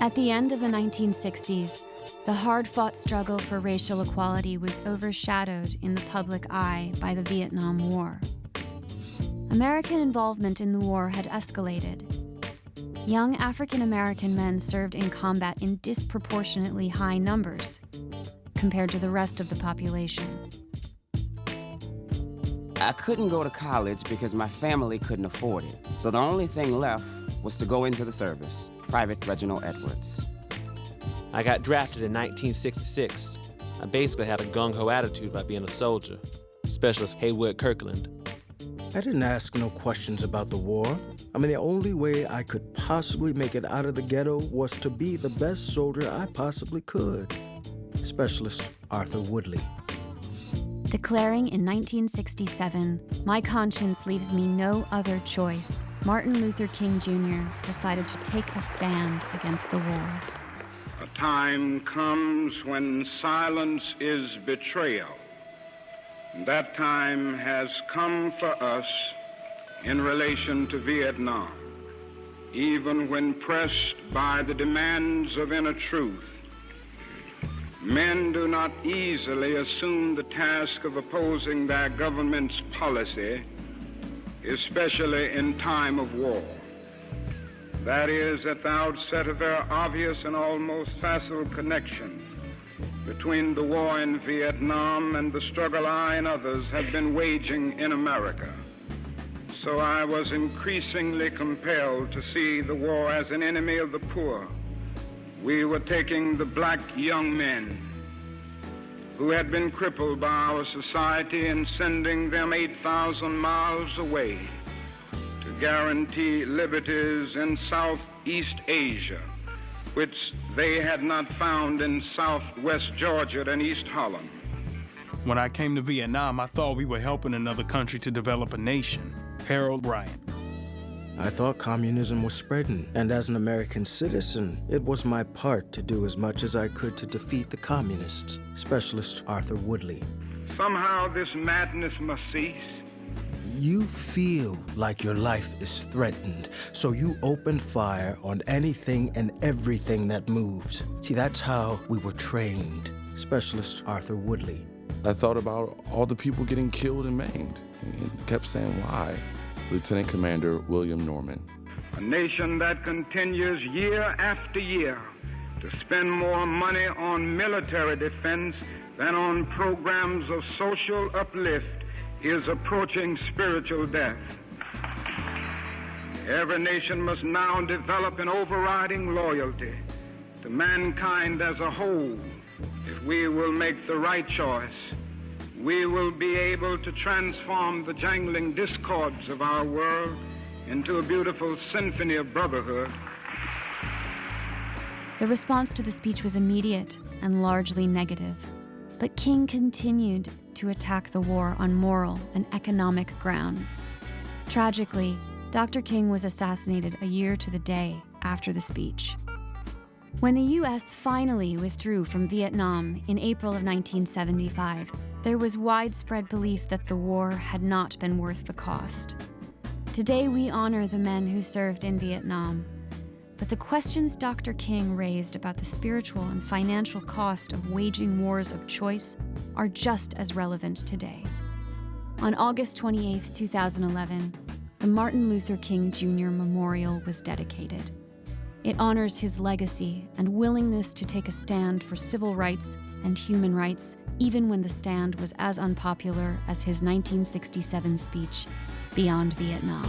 At the end of the 1960s, the hard-fought struggle for racial equality was overshadowed in the public eye by the Vietnam War. American involvement in the war had escalated. Young African-American men served in combat in disproportionately high numbers compared to the rest of the population. I couldn't go to college because my family couldn't afford it. So the only thing left was to go into the service, Private Reginald Edwards. I got drafted in 1966. I basically had a gung-ho attitude about being a soldier. Specialist Haywood Kirkland. I didn't ask no questions about the war. I mean, the only way I could possibly make it out of the ghetto was to be the best soldier I possibly could. Specialist Arthur Woodley. Declaring in 1967, "My conscience leaves me no other choice," Martin Luther King Jr. decided to take a stand against the war. A time comes when silence is betrayal. That time has come for us in relation to Vietnam. Even when pressed by the demands of inner truth, men do not easily assume the task of opposing their government's policy, especially in time of war. That is, at the outset, a very obvious and almost facile connection between the war in Vietnam and the struggle I and others have been waging in America. So I was increasingly compelled to see the war as an enemy of the poor. We were taking the black young men who had been crippled by our society and sending them 8,000 miles away to guarantee liberties in Southeast Asia, which they had not found in Southwest Georgia and East Harlem. When I came to Vietnam, I thought we were helping another country to develop a nation. Harold Bryant. I thought communism was spreading, and as an American citizen, it was my part to do as much as I could to defeat the communists. Specialist Arthur Woodley. Somehow this madness must cease. You feel like your life is threatened, so you open fire on anything and everything that moves. See, that's how we were trained. Specialist Arthur Woodley. I thought about all the people getting killed and maimed, and kept saying, why? Lieutenant Commander William Norman. A nation that continues year after year to spend more money on military defense than on programs of social uplift is approaching spiritual death. Every nation must now develop an overriding loyalty to mankind as a whole. If we will make the right choice, we will be able to transform the jangling discords of our world into a beautiful symphony of brotherhood. The response to the speech was immediate and largely negative, but King continued to attack the war on moral and economic grounds. Tragically, Dr. King was assassinated a year to the day after the speech. When the U.S. finally withdrew from Vietnam in April of 1975, there was widespread belief that the war had not been worth the cost. Today, we honor the men who served in Vietnam, but the questions Dr. King raised about the spiritual and financial cost of waging wars of choice are just as relevant today. On August 28, 2011, the Martin Luther King Jr. Memorial was dedicated. It honors his legacy and willingness to take a stand for civil rights and human rights, even when the stand was as unpopular as his 1967 speech, Beyond Vietnam.